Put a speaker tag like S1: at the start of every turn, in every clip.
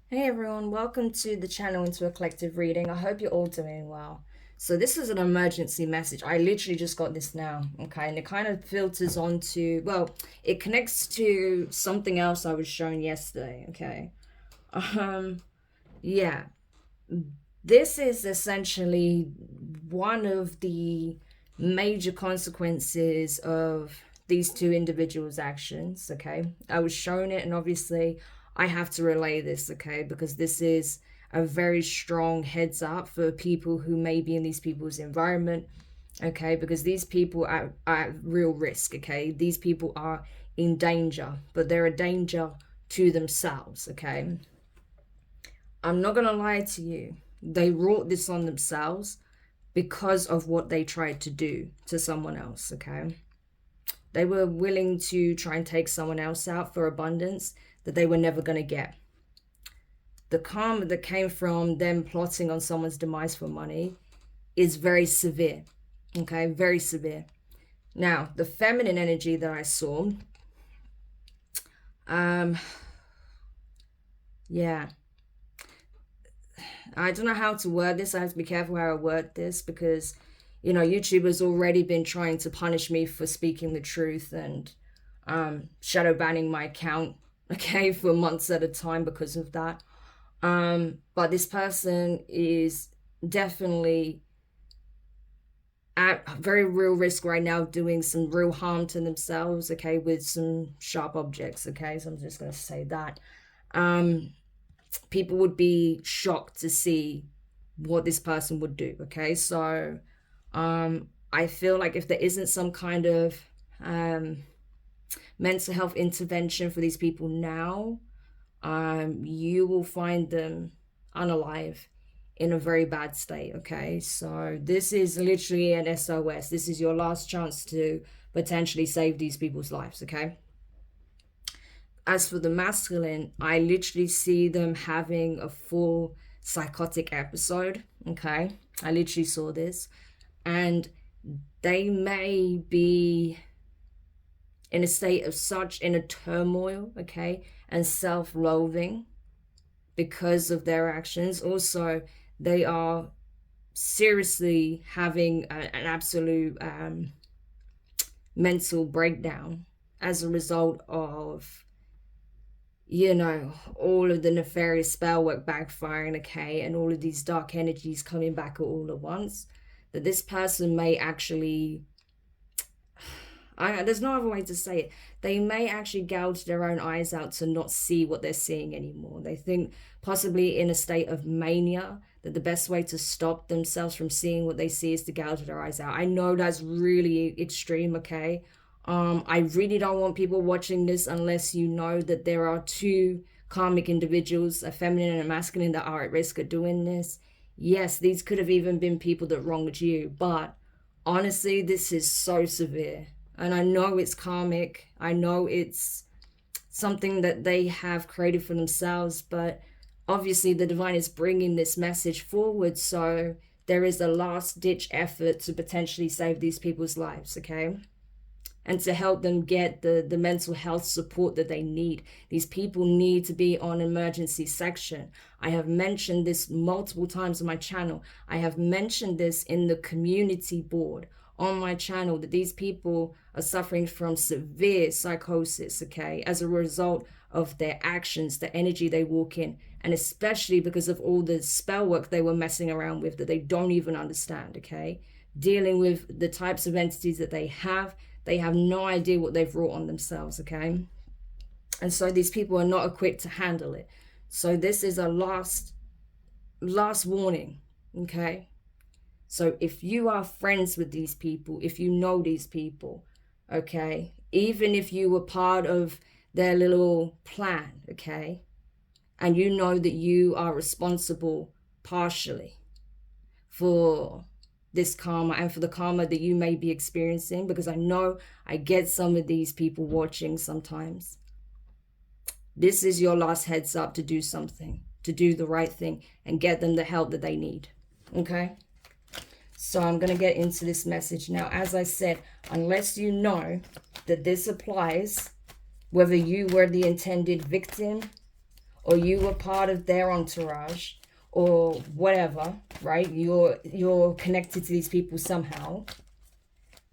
S1: Hey everyone, welcome to the channel Into a Collective Reading. I hope you're all doing well. So this is an emergency message. I literally just got this now, okay? And it kind of filters onto, well, it connects to something else I was shown yesterday, okay? Um, yeah. This is essentially one of the major consequences of these two individuals' actions, okay? I was shown it, and obviously I have to relay this, okay? Because this is a very strong heads up for people who may be in these people's environment, okay? Because these people are at real risk, okay? These people are in danger, but they're a danger to themselves, okay? I'm not gonna lie to you. They wrought this on themselves because of what they tried to do to someone else, okay? They were willing to try and take someone else out for abundance that they were never going to get. The karma that came from them plotting on someone's demise for money is very severe, okay? Very severe. Now, the feminine energy that I saw, yeah, I don't know how to word this. I have to be careful how I word this because, YouTube has already been trying to punish me for speaking the truth and shadow banning my account, okay, for months at a time because of that. But this person is definitely at very real risk right now, doing some real harm to themselves, okay, with some sharp objects, okay. So I'm just gonna say that. People would be shocked to see what this person would do, okay. So I feel like if there isn't some kind of mental health intervention for these people now, you will find them unalive in a very bad state, okay. So this is literally an SOS. This is your last chance to potentially save these people's lives, okay. As for the masculine, I literally see them having a full psychotic episode, okay. I literally saw this, and they may be in a state of such inner turmoil, okay, and self-loathing because of their actions. Also, they are seriously having an absolute mental breakdown as a result of, all of the nefarious spell work backfiring, okay, and all of these dark energies coming back all at once. That this person may actually, there's no other way to say it. They may actually gouge their own eyes out to not see what they're seeing anymore. They think, possibly in a state of mania, that the best way to stop themselves from seeing what they see is to gouge their eyes out. I know that's really extreme, okay? I really don't want people watching this unless you know that there are two karmic individuals, a feminine and a masculine, that are at risk of doing this. Yes, these could have even been people that wronged you, but honestly, this is so severe. And I know it's karmic. I know it's something that they have created for themselves, but obviously the divine is bringing this message forward, so there is a last ditch effort to potentially save these people's lives, okay, and to help them get the mental health support that they need. These people need to be on emergency section. I have mentioned this multiple times on my channel. I have mentioned this in the community board on my channel, that these people are suffering from severe psychosis, okay, as a result of their actions, the energy they walk in, and especially because of all the spell work they were messing around with that they don't even understand, okay. Dealing with the types of entities that they have no idea what they've wrought on themselves, okay. And so these people are not equipped to handle it. So this is a last warning, okay. So if you are friends with these people, if you know these people, okay, even if you were part of their little plan, okay, and you know that you are responsible partially for this karma and for the karma that you may be experiencing, because I know I get some of these people watching sometimes. This is your last heads up to do something, to do the right thing and get them the help that they need, okay? So I'm going to get into this message now. As I said, unless you know that this applies, whether you were the intended victim or you were part of their entourage, or whatever, right? You're connected to these people somehow,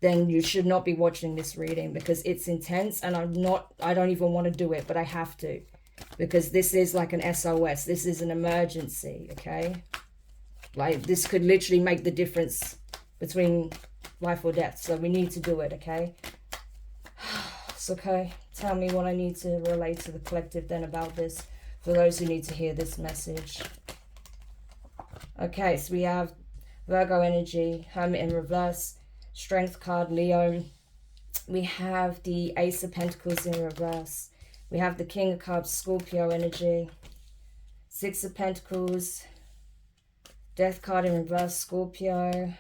S1: then you should not be watching this reading, because it's intense, and I don't even want to do it, but I have to, because this is like an SOS. This is an emergency, okay? Like, this could literally make the difference between life or death, so we need to do it, okay? It's okay. Tell me what I need to relate to the collective then about this, for those who need to hear this message. Okay, so we have Virgo energy, Hermit in reverse, Strength card, Leo. We have the Ace of Pentacles in reverse. We have the King of Cups, Scorpio energy, Six of Pentacles, Death card in reverse, Scorpio,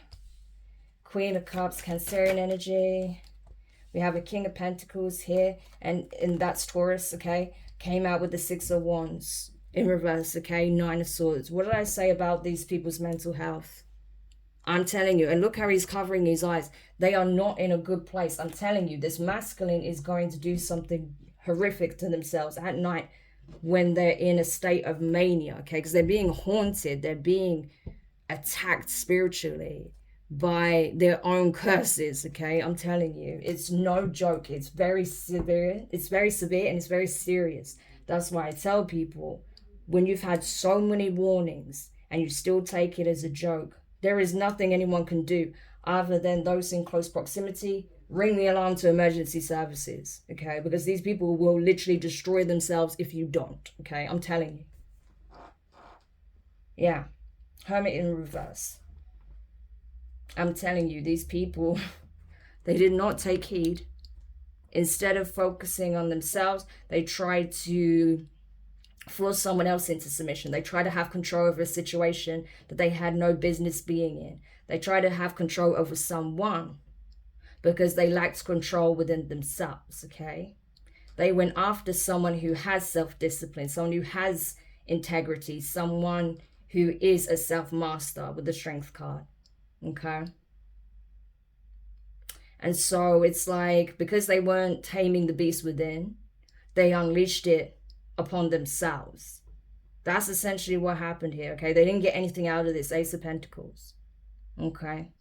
S1: Queen of Cups, Cancerian energy. We have a King of Pentacles here, and that's Taurus, okay? Came out with the Six of Wands in reverse, okay? Nine of Swords. What did I say about these people's mental health? I'm telling you, and look how he's covering his eyes. They are not in a good place. I'm telling you, this masculine is going to do something horrific to themselves at night when they're in a state of mania, okay? Because they're being haunted. They're being attacked spiritually by their own curses, okay? I'm telling you, it's no joke. It's very severe. It's very severe, and it's very serious. That's why I tell people, when you've had so many warnings and you still take it as a joke, there is nothing anyone can do other than those in close proximity ring the alarm to emergency services, okay? Because these people will literally destroy themselves if you don't, okay? I'm telling you. Yeah. Hermit in reverse. I'm telling you, these people, they did not take heed. Instead of focusing on themselves, they tried to force someone else into submission. They try to have control over a situation that they had no business being in. They try to have control over someone because they lacked control within themselves, okay? They went after someone who has self-discipline, someone who has integrity, someone who is a self-master with the Strength card, okay? And so it's like, because they weren't taming the beast within, they unleashed it upon themselves. That's essentially what happened here, okay? They didn't get anything out of this Ace of Pentacles, okay?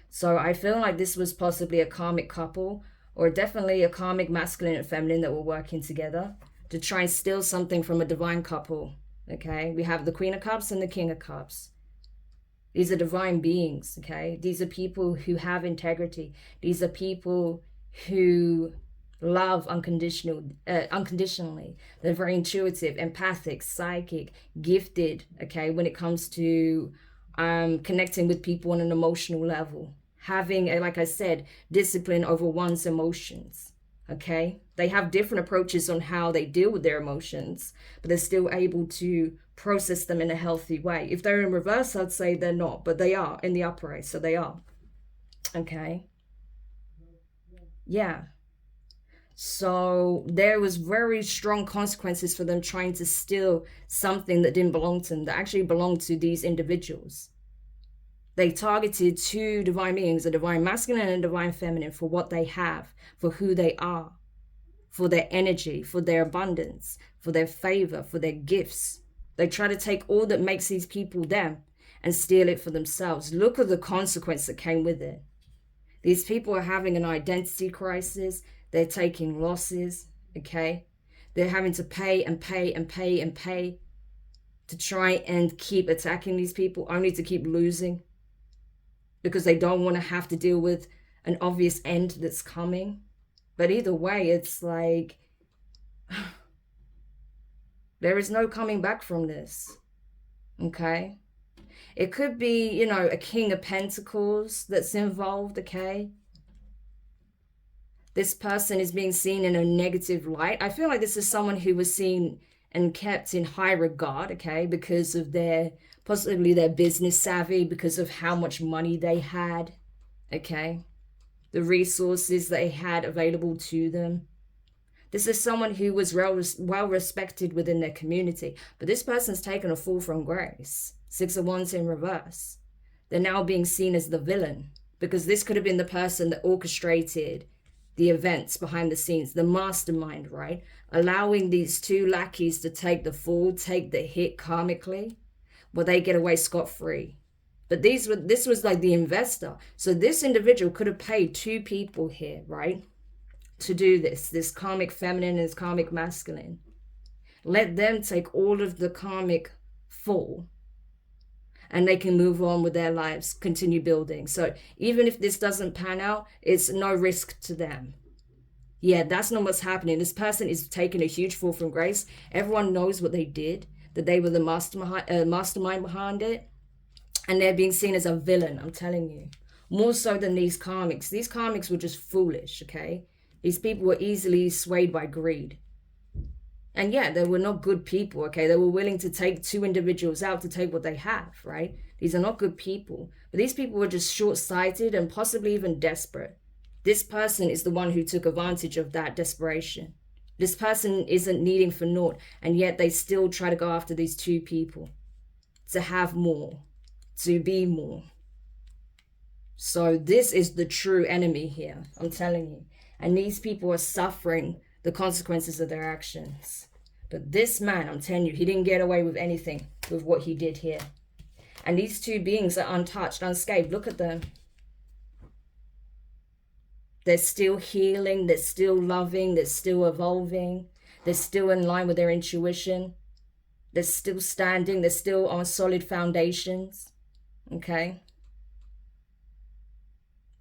S1: So I feel like this was possibly a karmic couple, or definitely a karmic masculine and feminine that were working together to try and steal something from a divine couple, okay? We have the Queen of Cups and the King of Cups. These are divine beings, okay? These are people who have integrity. These are people who love unconditionally. They're very intuitive, empathic, psychic, gifted, okay, when it comes to connecting with people on an emotional level, having, like I said, discipline over one's emotions, okay? They have different approaches on how they deal with their emotions, but they're still able to process them in a healthy way. If they're in reverse, I'd say they're not, but they are in the upright, so they are, okay? Yeah. So there was very strong consequences for them trying to steal something that didn't belong to them, that actually belonged to these individuals. They targeted two divine beings, a divine masculine and a divine feminine, for what they have, for who they are, for their energy, for their abundance, for their favor, for their gifts. They try to take all that makes these people them and steal it for themselves. Look at the consequence that came with it. These people are having an identity crisis. They're taking losses, okay? They're having to pay and pay and pay and pay to try and keep attacking these people, only to keep losing, because they don't want to have to deal with an obvious end that's coming. But either way, it's like, there is no coming back from this, okay? It could be, you know, a King of Pentacles that's involved, okay? This person is being seen in a negative light. I feel like this is someone who was seen and kept in high regard, okay, because of their, possibly their business savvy, because of how much money they had, okay, the resources they had available to them. This is someone who was well respected within their community, but this person's taken a fall from grace. Six of Wands in reverse. They're now being seen as the villain, because this could have been the person that orchestrated the events behind the scenes, the mastermind, right? Allowing these two lackeys to take the fall, take the hit karmically, well, they get away scot-free. But this was like the investor. So this individual could have paid two people here, right, to do this karmic feminine and this karmic masculine. Let them take all of the karmic fall, and they can move on with their lives, continue building. So even if this doesn't pan out, it's no risk to them. Yeah, that's not what's happening. This person is taking a huge fall from grace. Everyone knows what they did, that they were the mastermind behind it. And they're being seen as a villain, I'm telling you. More so than these karmics. These karmics were just foolish, okay? These people were easily swayed by greed. And yeah, they were not good people, okay? They were willing to take two individuals out to take what they have, right? These are not good people. But these people were just short-sighted and possibly even desperate. This person is the one who took advantage of that desperation. This person isn't needing for naught, and yet they still try to go after these two people to have more, to be more. So this is the true enemy here, I'm telling you. And these people are suffering the consequences of their actions. But this man, I'm telling you, he didn't get away with anything with what he did here. And these two beings are untouched, unscathed. Look at them. They're still healing, they're still loving, they're still evolving, they're still in line with their intuition, they're still standing, they're still on solid foundations, okay?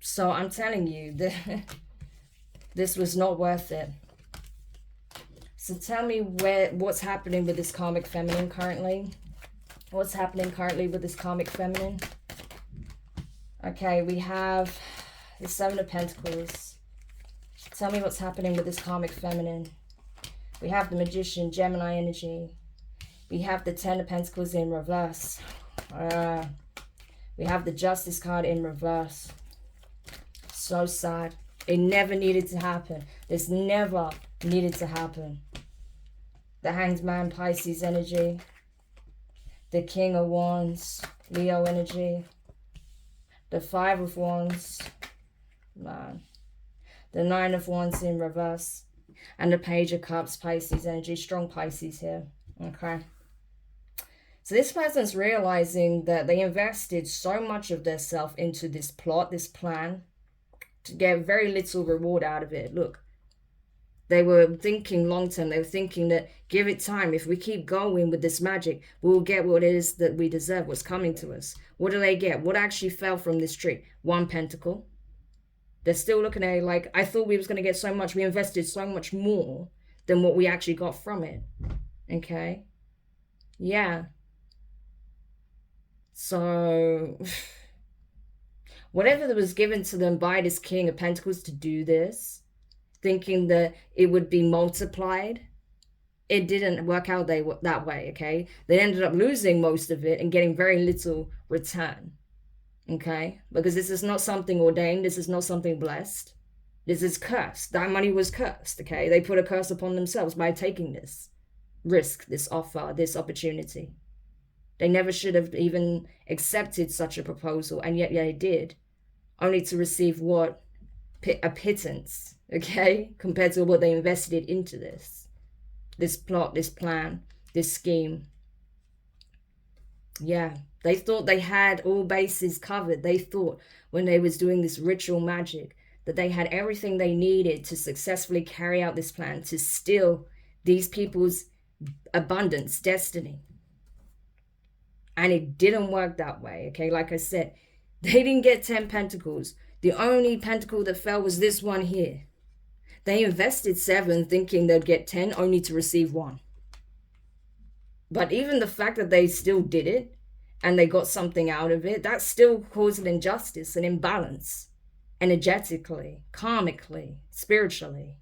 S1: So I'm telling you, this was not worth it. So tell me what's happening with this karmic feminine currently. What's happening currently with this karmic feminine? Okay, we have the Seven of Pentacles. Tell me what's happening with this karmic feminine. We have the Magician, Gemini energy. We have the Ten of Pentacles in reverse. We have the Justice card in reverse. So sad. It never needed to happen. This never needed to happen. The Hanged Man, Pisces energy. The King of Wands, Leo energy. The Five of Wands, man. The Nine of Wands in reverse. And the Page of Cups, Pisces energy. Strong Pisces here. Okay. So this person's realizing that they invested so much of their self into this plot, this plan, to get very little reward out of it. Look, they were thinking long term. They were thinking that give it time. If we keep going with this magic, we'll get what it is that we deserve, what's coming to us. What do they get? What actually fell from this tree? One pentacle. They're still looking at it like, I thought we was going to get so much. We invested so much more than what we actually got from it. Okay? Yeah. So whatever that was given to them by this King of Pentacles to do this, thinking that it would be multiplied, it didn't work out that way, okay? They ended up losing most of it and getting very little return, okay? Because this is not something ordained. This is not something blessed. This is cursed. That money was cursed, okay? They put a curse upon themselves by taking this risk, this offer, this opportunity. They never should have even accepted such a proposal, and yet they did, only to receive what? A pittance, okay? Compared to what they invested into this plot, this plan, this scheme. Yeah, they thought they had all bases covered. They thought when they was doing this ritual magic that they had everything they needed to successfully carry out this plan, to steal these people's abundance, destiny. And it didn't work that way, okay? Like I said, they didn't get 10 pentacles. The only pentacle that fell was this one here. They invested 7 thinking they'd get 10 only to receive 1. But even the fact that they still did it and they got something out of it, that still caused an injustice, an imbalance, energetically, karmically, spiritually.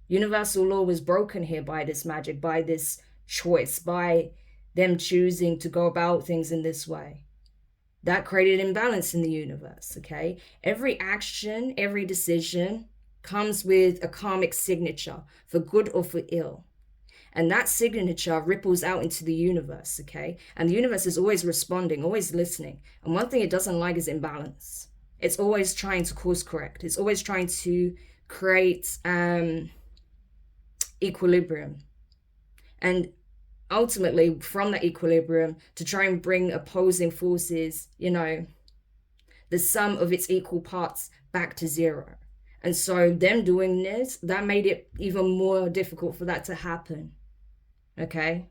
S1: Universal law was broken here by this magic, by this choice, by them choosing to go about things in this way. That created imbalance in the universe, okay? Every action, every decision comes with a karmic signature, for good or for ill. And that signature ripples out into the universe, okay? And the universe is always responding, always listening. And one thing it doesn't like is imbalance, It's always trying to course correct. It's always trying to create equilibrium. And ultimately, from that equilibrium, to try and bring opposing forces, you know, the sum of its equal parts back to zero. And so them doing this, that made it even more difficult for that to happen. Okay?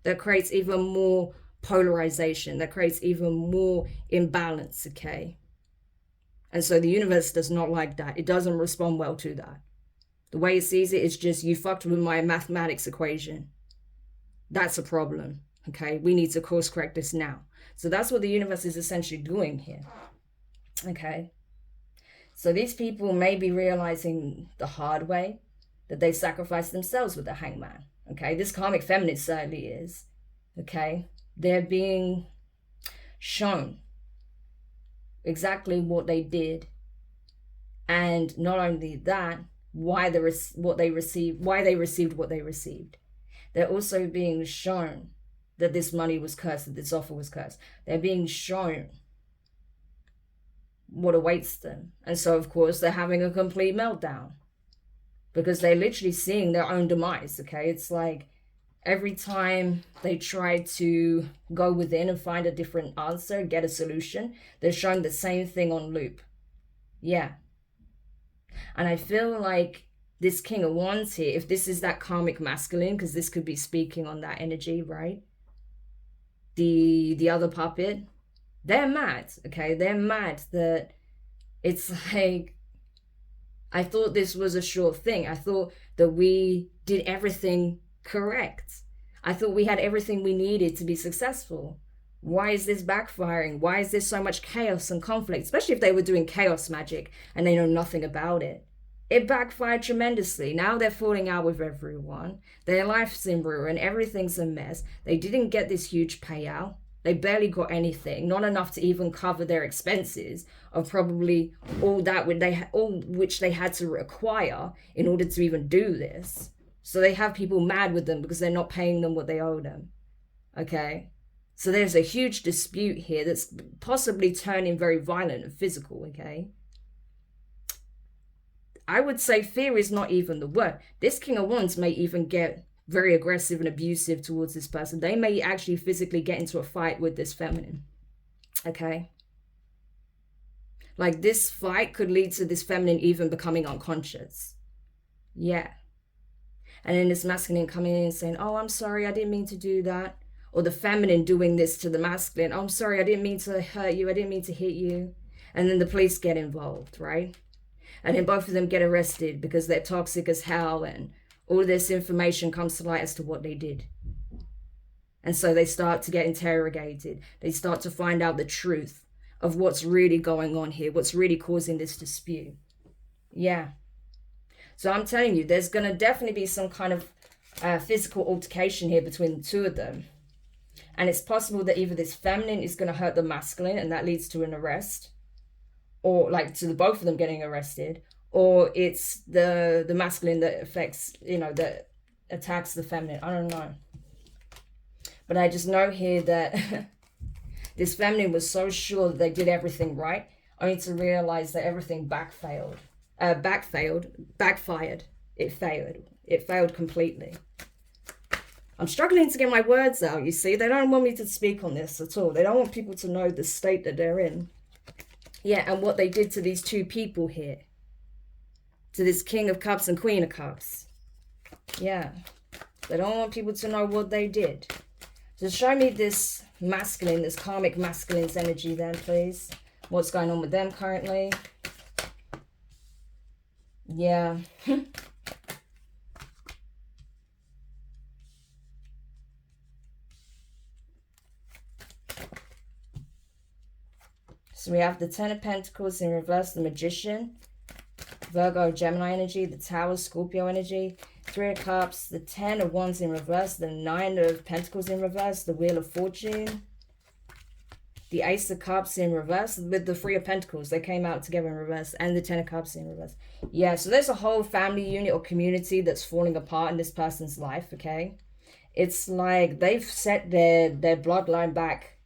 S1: That creates even more polarization. That creates even more imbalance. Okay? And so the universe does not like that. It doesn't respond well to that. The way it sees it is just, you fucked with my mathematics equation. That's a problem. Okay? We need to course correct this now. So that's what the universe is essentially doing here. Okay? So these people may be realizing the hard way that they sacrificed themselves with the hangman. Okay? This karmic feminine certainly is. Okay? They're being shown exactly what they did. And not only that, why they received what they received. They're also being shown that this money was cursed, that this offer was cursed. They're being shown what awaits them. And so, of course, they're having a complete meltdown because they're literally seeing their own demise, okay? It's like every time they try to go within and find a different answer, get a solution, they're showing the same thing on loop. Yeah. And I feel like this King of Wands here, if this is that karmic masculine, because this could be speaking on that energy, right? The other puppet, they're mad, okay? They're mad that it's like, I thought this was a sure thing. I thought that we did everything correct. I thought we had everything we needed to be successful. Why is this backfiring? Why is there so much chaos and conflict? Especially if they were doing chaos magic and they know nothing about it. It backfired tremendously. Now they're falling out with everyone. Their life's in ruin. Everything's a mess. They didn't get this huge payout. They barely got anything. Not enough to even cover their expenses of probably all which they had to acquire in order to even do this. So they have people mad with them because they're not paying them what they owe them. Okay? So there's a huge dispute here that's possibly turning very violent and physical, okay? I would say fear is not even the word. This King of Wands may even get very aggressive and abusive towards this person. They may actually physically get into a fight with this feminine. Okay? Like this fight could lead to this feminine even becoming unconscious. Yeah. And then this masculine coming in and saying, oh, I'm sorry, I didn't mean to do that. Or the feminine doing this to the masculine. Oh, I'm sorry, I didn't mean to hurt you. I didn't mean to hit you. And then the police get involved, right? And then both of them get arrested because they're toxic as hell and all this information comes to light as to what they did. And so they start to get interrogated. They start to find out the truth of what's really going on here, what's really causing this dispute. Yeah. So I'm telling you, there's going to definitely be some kind of physical altercation here between the two of them. And it's possible that either this feminine is going to hurt the masculine and that leads to an arrest, or like to the both of them getting arrested, or it's the masculine that affects, that attacks the feminine. I don't know. But I just know here that this feminine was so sure that they did everything right, only to realize that everything backfired. It failed completely. I'm struggling to get my words out, you see. They don't want me to speak on this at all. They don't want people to know the state that they're in. Yeah, and what they did to these two people here. To this King of Cups and Queen of Cups. Yeah. They don't want people to know what they did. So show me this masculine, this karmic masculine's energy then, please. What's going on with them currently? Yeah. So we have the Ten of Pentacles in reverse, the Magician, Virgo, Gemini energy, the Tower, Scorpio energy, Three of Cups, the Ten of Wands in reverse, the Nine of Pentacles in reverse, the Wheel of Fortune, the Ace of Cups in reverse with the Three of Pentacles. They came out together in reverse, and the Ten of Cups in reverse. Yeah, so there's a whole family unit or community that's falling apart in this person's life, okay? It's like they've set their bloodline back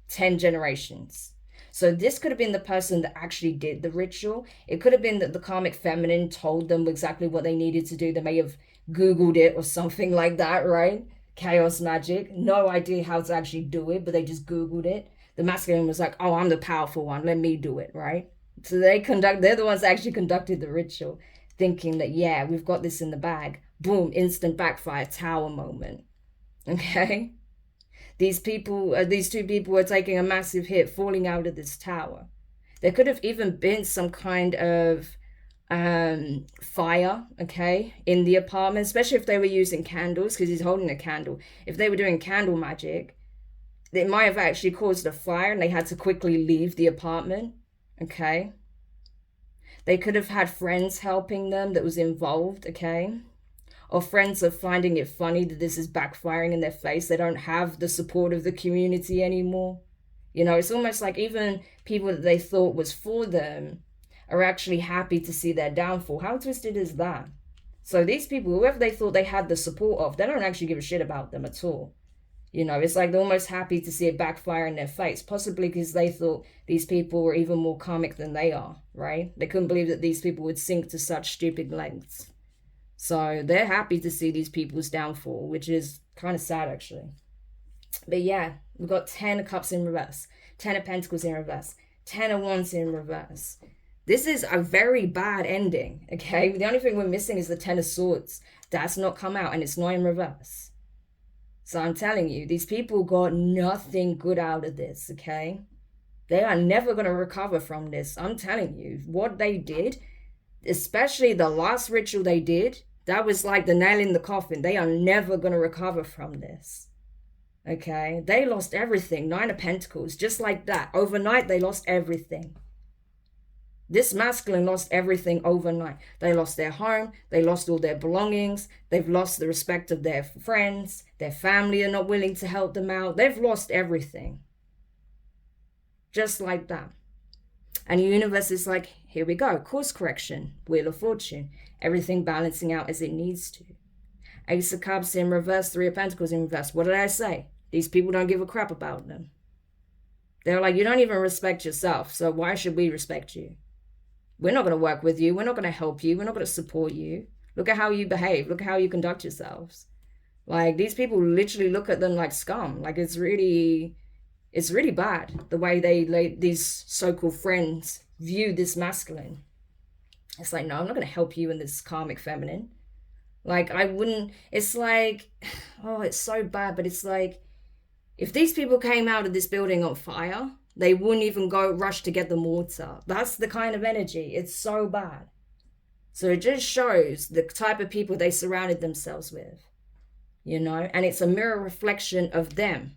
S1: 10 generations. So this could have been the person that actually did the ritual. It could have been that the karmic feminine told them exactly what they needed to do. They may have Googled it or something like that, right? Chaos magic. No idea how to actually do it, but they just Googled it. The masculine was like, oh, I'm the powerful one. Let me do it, right? So they're the ones that actually conducted the ritual, thinking that, yeah, we've got this in the bag. Boom, instant backfire, tower moment. Okay? These two people were taking a massive hit, falling out of this tower. There could have even been some kind of fire, okay, in the apartment, especially if they were using candles, because he's holding a candle. If they were doing candle magic, it might have actually caused a fire and they had to quickly leave the apartment, okay? They could have had friends helping them that was involved, okay? Or friends are finding it funny that this is backfiring in their face. They don't have the support of the community anymore. You know, it's almost like even people that they thought was for them are actually happy to see their downfall. How twisted is that? So these people, whoever they thought they had the support of, they don't actually give a shit about them at all. You know, it's like they're almost happy to see it backfire in their face, possibly because they thought these people were even more karmic than they are, right? They couldn't believe that these people would sink to such stupid lengths. So they're happy to see these people's downfall, which is kind of sad, actually. But yeah, we've got 10 of Cups in reverse, 10 of Pentacles in reverse, 10 of Wands in reverse. This is a very bad ending, okay? The only thing we're missing is the 10 of Swords. That's not come out, and it's not in reverse. So I'm telling you, these people got nothing good out of this, okay? They are never going to recover from this. I'm telling you, what they did, especially the last ritual they did, that was like the nail in the coffin. They are never going to recover from this. Okay? They lost everything. 9 of Pentacles. Just like that. Overnight, they lost everything. This masculine lost everything overnight. They lost their home. They lost all their belongings. They've lost the respect of their friends. Their family are not willing to help them out. They've lost everything. Just like that. And the universe is like, here we go. Course correction. Wheel of Fortune. Everything balancing out as it needs to. Ace of Cups in reverse. 3 of Pentacles in reverse. What did I say? These people don't give a crap about them. They're like, you don't even respect yourself. So why should we respect you? We're not going to work with you. We're not going to help you. We're not going to support you. Look at how you behave. Look at how you conduct yourselves. Like, these people literally look at them like scum. Like, it's really bad the way these so-called friends view this masculine. It's like, no, I'm not going to help you in this karmic feminine. Like, I wouldn't, it's like, oh, it's so bad. But it's like, if these people came out of this building on fire, they wouldn't even go rush to get them water. That's the kind of energy. It's so bad. So it just shows the type of people they surrounded themselves with, you know, and it's a mirror reflection of them.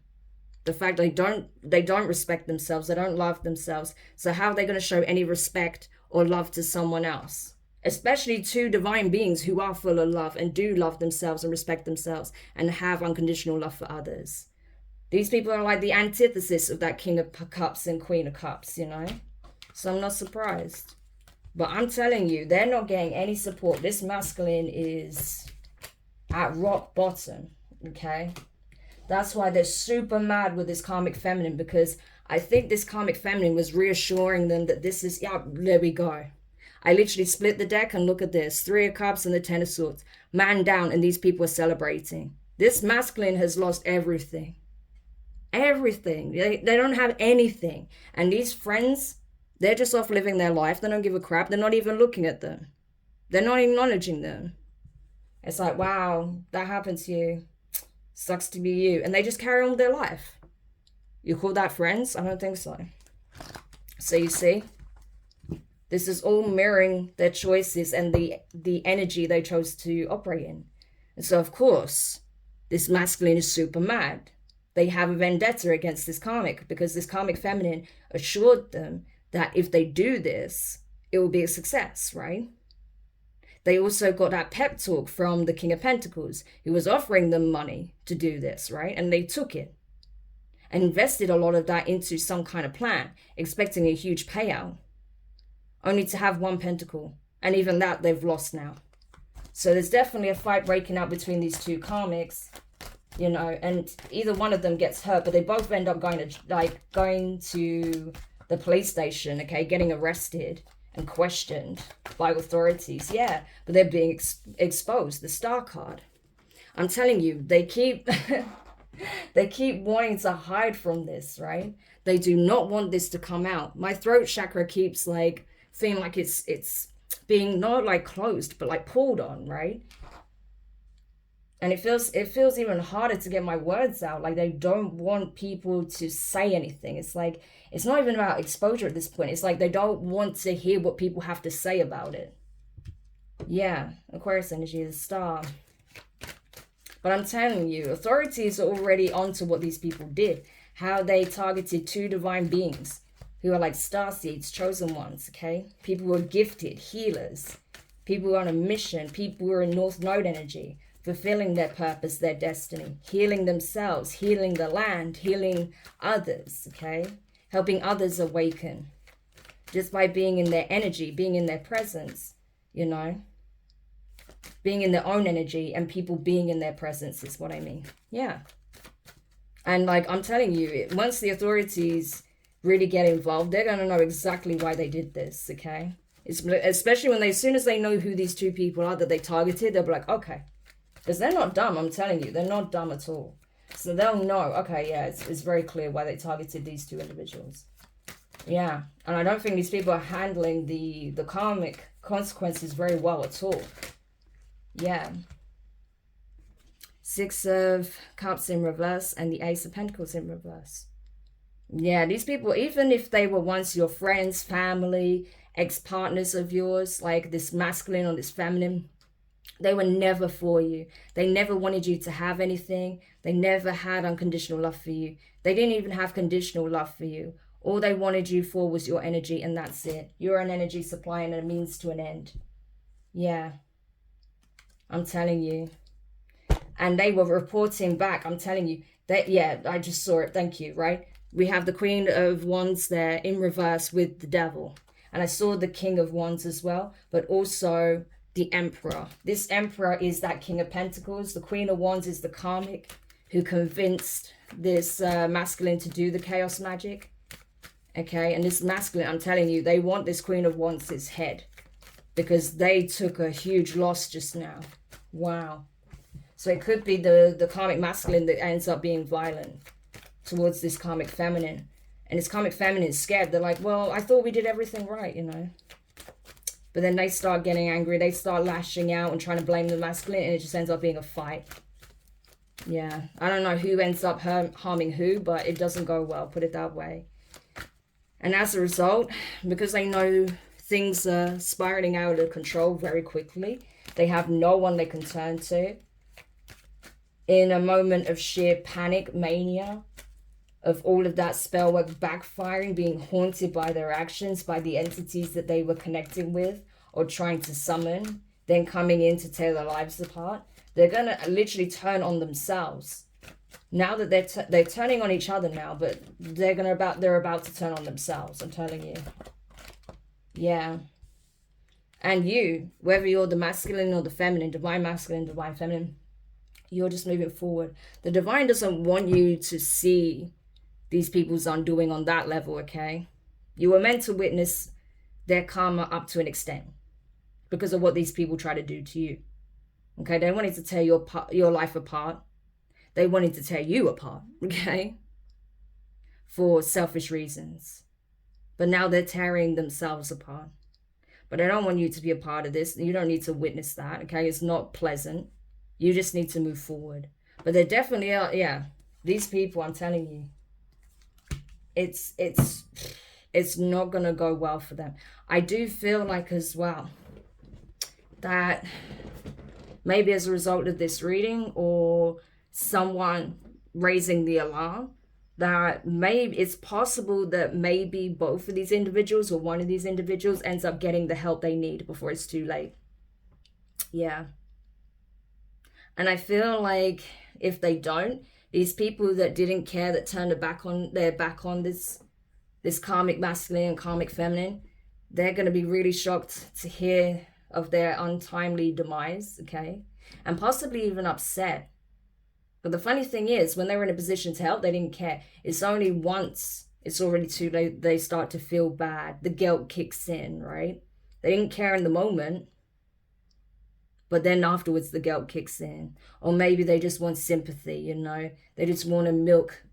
S1: The fact they don't respect themselves. They don't love themselves. So how are they going to show any respect or love to someone else? Especially to divine beings who are full of love and do love themselves and respect themselves and have unconditional love for others. These people are like the antithesis of that King of Cups and Queen of Cups, you know? So I'm not surprised. But I'm telling you, they're not getting any support. This masculine is at rock bottom, okay? That's why they're super mad with this karmic feminine, because I think this karmic feminine was reassuring them that this is, yeah, there we go. I literally split the deck and look at this. 3 of Cups and the 10 of Swords. Man down, and these people are celebrating. This masculine has lost everything. Everything. They don't have anything. And these friends, they're just off living their life. They don't give a crap. They're not even looking at them. They're not acknowledging them. It's like, wow, that happened to you. Sucks to be you. And they just carry on with their life. You call that friends? I don't think so. So you see, this is all mirroring their choices and the energy they chose to operate in. And so, of course, this masculine is super mad. They have a vendetta against this karmic because this karmic feminine assured them that if they do this, it will be a success, right? They also got that pep talk from the King of Pentacles, who was offering them money to do this, right? And they took it and invested a lot of that into some kind of plan, expecting a huge payout, only to have 1 pentacle. And even that they've lost now. So there's definitely a fight breaking out between these two karmics, you know, and either one of them gets hurt, but they both end up going to the police station, okay, getting arrested and questioned by authorities. Yeah, but they're being exposed. The Star card. I'm telling you, they keep they keep wanting to hide from this, right? They do not want this to come out. My throat chakra keeps like feeling like it's being not like closed, but like pulled on, right? And it feels even harder to get my words out. Like they don't want people to say anything. It's like it's not even about exposure at this point. It's like they don't want to hear what people have to say about it. Yeah, Aquarius energy, the Star. But I'm telling you, authorities are already onto what these people did. How they targeted 2 divine beings who are like star seeds, chosen ones, okay? People who are gifted, healers. People who are on a mission. People who are in North Node energy, fulfilling their purpose, their destiny, healing themselves, healing the land, healing others, okay? Helping others awaken. Just by being in their energy, being in their presence, you know? Being in their own energy and people being in their presence is what I mean. Yeah. And like I'm telling you, once the authorities really get involved, they're going to know exactly why they did this, okay? Especially when as soon as they know who these 2 people are that they targeted, they'll be like, okay. Because they're not dumb, I'm telling you. They're not dumb at all. So they'll know, okay, yeah, it's very clear why they targeted these 2 individuals. Yeah. And I don't think these people are handling the karmic consequences very well at all. Yeah. 6 of Cups in reverse and the Ace of Pentacles in reverse. Yeah, these people, even if they were once your friends, family, ex-partners of yours, like this masculine or this feminine, they were never for you. They never wanted you to have anything. They never had unconditional love for you. They didn't even have conditional love for you. All they wanted you for was your energy, and that's it. You're an energy supply and a means to an end. Yeah. I'm telling you. And they were reporting back. I'm telling you. That, yeah, I just saw it. Thank you, right? We have the Queen of Wands there in reverse with the Devil. And I saw the King of Wands as well. But also the Emperor. This Emperor is that King of Pentacles. The Queen of Wands is the Karmic who convinced this masculine to do the chaos magic. Okay, and this masculine, I'm telling you, they want this Queen of Wands' head. Because they took a huge loss just now. Wow. So it could be the karmic masculine that ends up being violent towards this karmic feminine. And this karmic feminine is scared. They're like, well, I thought we did everything right, you know. But then they start getting angry. They start lashing out and trying to blame the masculine. And it just ends up being a fight. Yeah. I don't know who ends up harming who. But it doesn't go well. Put it that way. And as a result, because they know things are spiraling out of control very quickly, they have no one they can turn to. In a moment of sheer panic, mania, of all of that spell work backfiring, being haunted by their actions, by the entities that they were connecting with or trying to summon, then coming in to tear their lives apart, they're going to literally turn on themselves. Now that they're turning on each other now, but they're about to turn on themselves, I'm telling you. Yeah. And you, whether you're the masculine or the feminine, divine masculine, divine feminine, you're just moving forward. The divine doesn't want you to see these people's undoing on that level, okay? You were meant to witness their karma up to an extent because of what these people try to do to you. Okay, they wanted to tear your life apart. They wanted to tear you apart, okay? For selfish reasons. But now they're tearing themselves apart. But I don't want you to be a part of this. You don't need to witness that, okay? It's not pleasant. You just need to move forward. But there definitely are, yeah. These people, I'm telling you, it's not going to go well for them. I do feel like as well that maybe as a result of this reading or someone raising the alarm, that maybe it's possible that maybe both of these individuals or one of these individuals ends up getting the help they need before it's too late. Yeah. And I feel like if they don't, these people that didn't care, that turned their back on this karmic masculine and karmic feminine, they're going to be really shocked to hear of their untimely demise, okay? And possibly even upset. But the funny thing is, when they were in a position to help, they didn't care. It's only once it's already too late. They start to feel bad. The guilt kicks in, right? They didn't care in the moment, but then afterwards the guilt kicks in. Or maybe they just want sympathy, you know? They just want to milk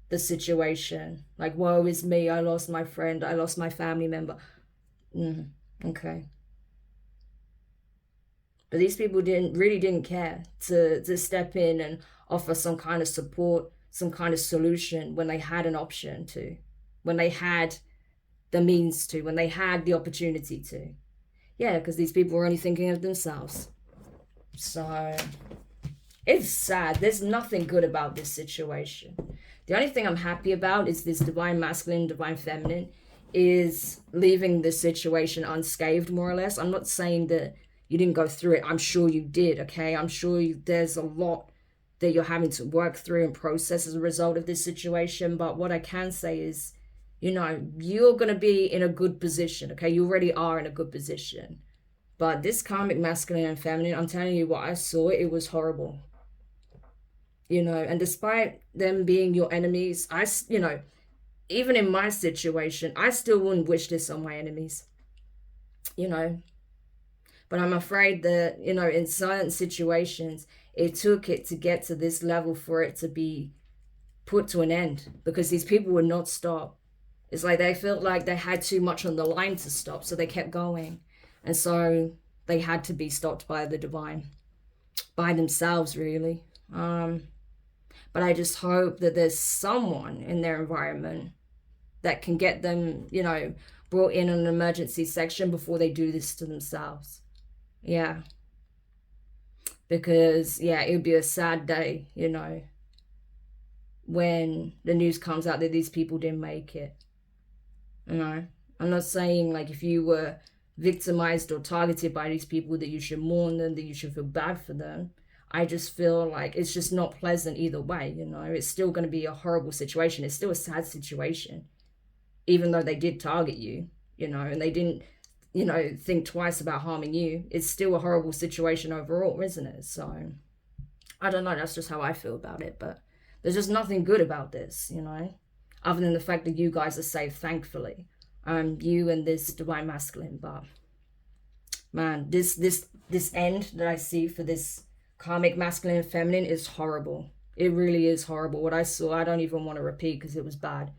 S1: the situation. Like, woe is me, I lost my friend, I lost my family member. Okay. But these people didn't care to step in and offer some kind of support, some kind of solution when they had an option to, when they had the means to, when they had the opportunity to. Yeah, because these people were only thinking of themselves. So it's sad. There's nothing good about this situation. The only thing I'm happy about is this divine masculine, divine feminine is leaving this situation unscathed, more or less. I'm not saying that you didn't go through it. I'm sure you did, okay? I'm sure there's a lot that you're having to work through and process as a result of this situation. But what I can say is, you know, you're going to be in a good position, okay? You already are in a good position. But this karmic masculine and feminine, I'm telling you what I saw, it was horrible. You know, and despite them being your enemies, you know, even in my situation, I still wouldn't wish this on my enemies, you know. But I'm afraid that, you know, in certain situations, it took it to get to this level for it to be put to an end, because these people would not stop. It's like they felt like they had too much on the line to stop, so they kept going. And so they had to be stopped by the divine, by themselves, really. But I just hope that there's someone in their environment that can get them, you know, brought in an emergency section before they do this to themselves. Yeah. Because, yeah, it would be a sad day, you know, when the news comes out that these people didn't make it. You know, I'm not saying, like, if you were victimized or targeted by these people that you should mourn them, that you should feel bad for them. I just feel like it's just not pleasant either way, you know. It's still going to be a horrible situation. It's still a sad situation, even though they did target you, you know, and they didn't, you know, think twice about harming you. It's still a horrible situation overall, isn't it? So I don't know. That's just how I feel about it. But there's just nothing good about this, you know, other than the fact that you guys are safe, thankfully. You and this divine masculine. But man, this end that I see for this karmic masculine and feminine is horrible. It really is horrible. What I saw, I don't even want to repeat because it was bad.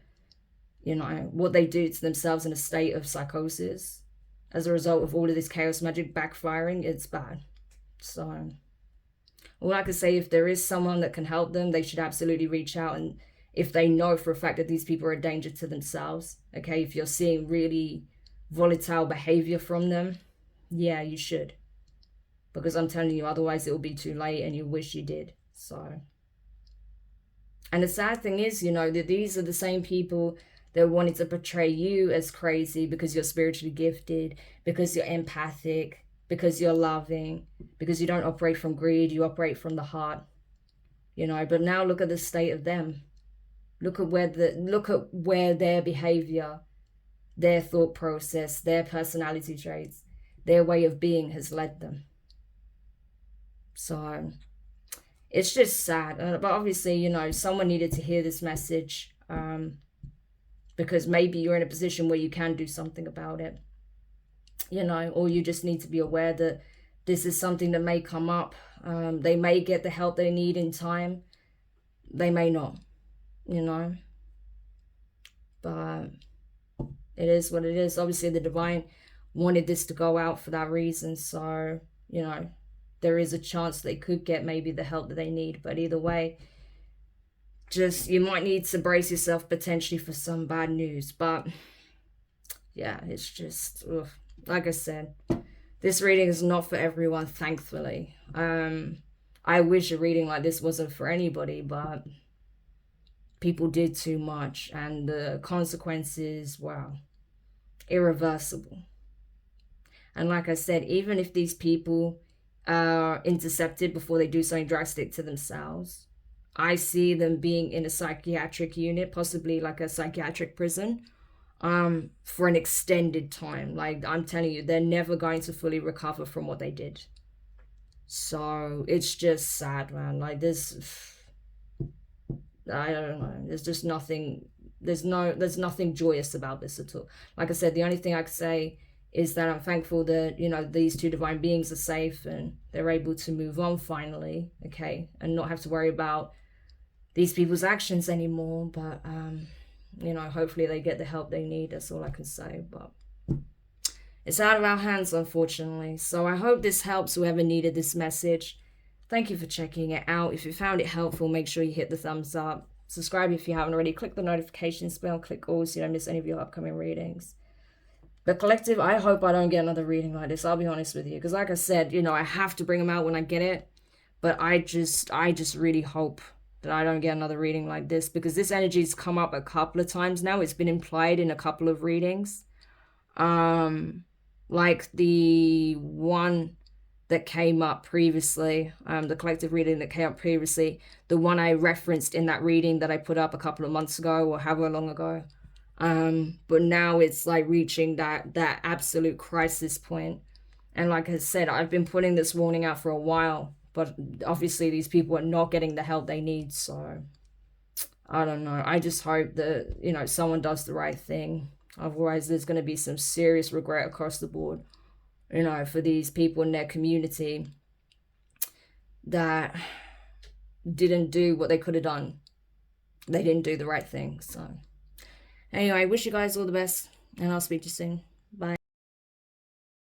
S1: You know, what they do to themselves in a state of psychosis as a result of all of this chaos magic backfiring, it's bad. So all I can say, if there is someone that can help them, they should absolutely reach out. And if they know for a fact that these people are a danger to themselves, okay, if you're seeing really volatile behavior from them, yeah, you should. Because I'm telling you, otherwise it will be too late and you wish you did. So, and the sad thing is, you know, that these are the same people that wanted to portray you as crazy because you're spiritually gifted, because you're empathic, because you're loving, because you don't operate from greed, you operate from the heart. You know, but now look at the state of them. Look at where their behavior, their thought process, their personality traits, their way of being has led them. So it's just sad. But obviously, you know, someone needed to hear this message, because maybe you're in a position where you can do something about it, you know, or you just need to be aware that this is something that may come up. They may get the help they need in time. They may not, you know. But it is what it is. Obviously, the divine wanted this to go out for that reason. So, you know, there is a chance they could get maybe the help that they need. But either way, just, you might need to brace yourself potentially for some bad news. But yeah, it's just, ugh. Like I said, this reading is not for everyone, thankfully. I wish a reading like this wasn't for anybody, but people did too much, and the consequences, wow, irreversible. And like I said, even if these people are intercepted before they do something drastic to themselves, I see them being in a psychiatric unit, possibly like a psychiatric prison, for an extended time. Like, I'm telling you, they're never going to fully recover from what they did. So it's just sad, man. Like, this, I don't know, there's just nothing there's nothing joyous about this at all. Like I said, the only thing I could say is that I'm thankful that, you know, these two divine beings are safe and they're able to move on finally, okay, and not have to worry about these people's actions anymore. But you know, hopefully they get the help they need. That's all I can say. But it's out of our hands, unfortunately. So I hope this helps whoever needed this message. Thank you for checking it out. If you found it helpful, make sure you hit the thumbs up. Subscribe if you haven't already. Click the notifications bell. Click all so you don't miss any of your upcoming readings. But collective, I hope I don't get another reading like this. I'll be honest with you. Because like I said, you know, I have to bring them out when I get it. But I just really hope that I don't get another reading like this. Because this energy's come up a couple of times now. It's been implied in a couple of readings. Like the one that came up previously, the collective reading that came up previously, the one I referenced in that reading that I put up a couple of months ago or however long ago. But now it's like reaching that absolute crisis point. And like I said, I've been putting this warning out for a while, but obviously these people are not getting the help they need. So I don't know. I just hope that, you know, someone does the right thing. Otherwise, there's going to be some serious regret across the board, you know, for these people in their community that didn't do what they could have done. They didn't do the right thing. So anyway, wish you guys all the best, and I'll speak to you soon.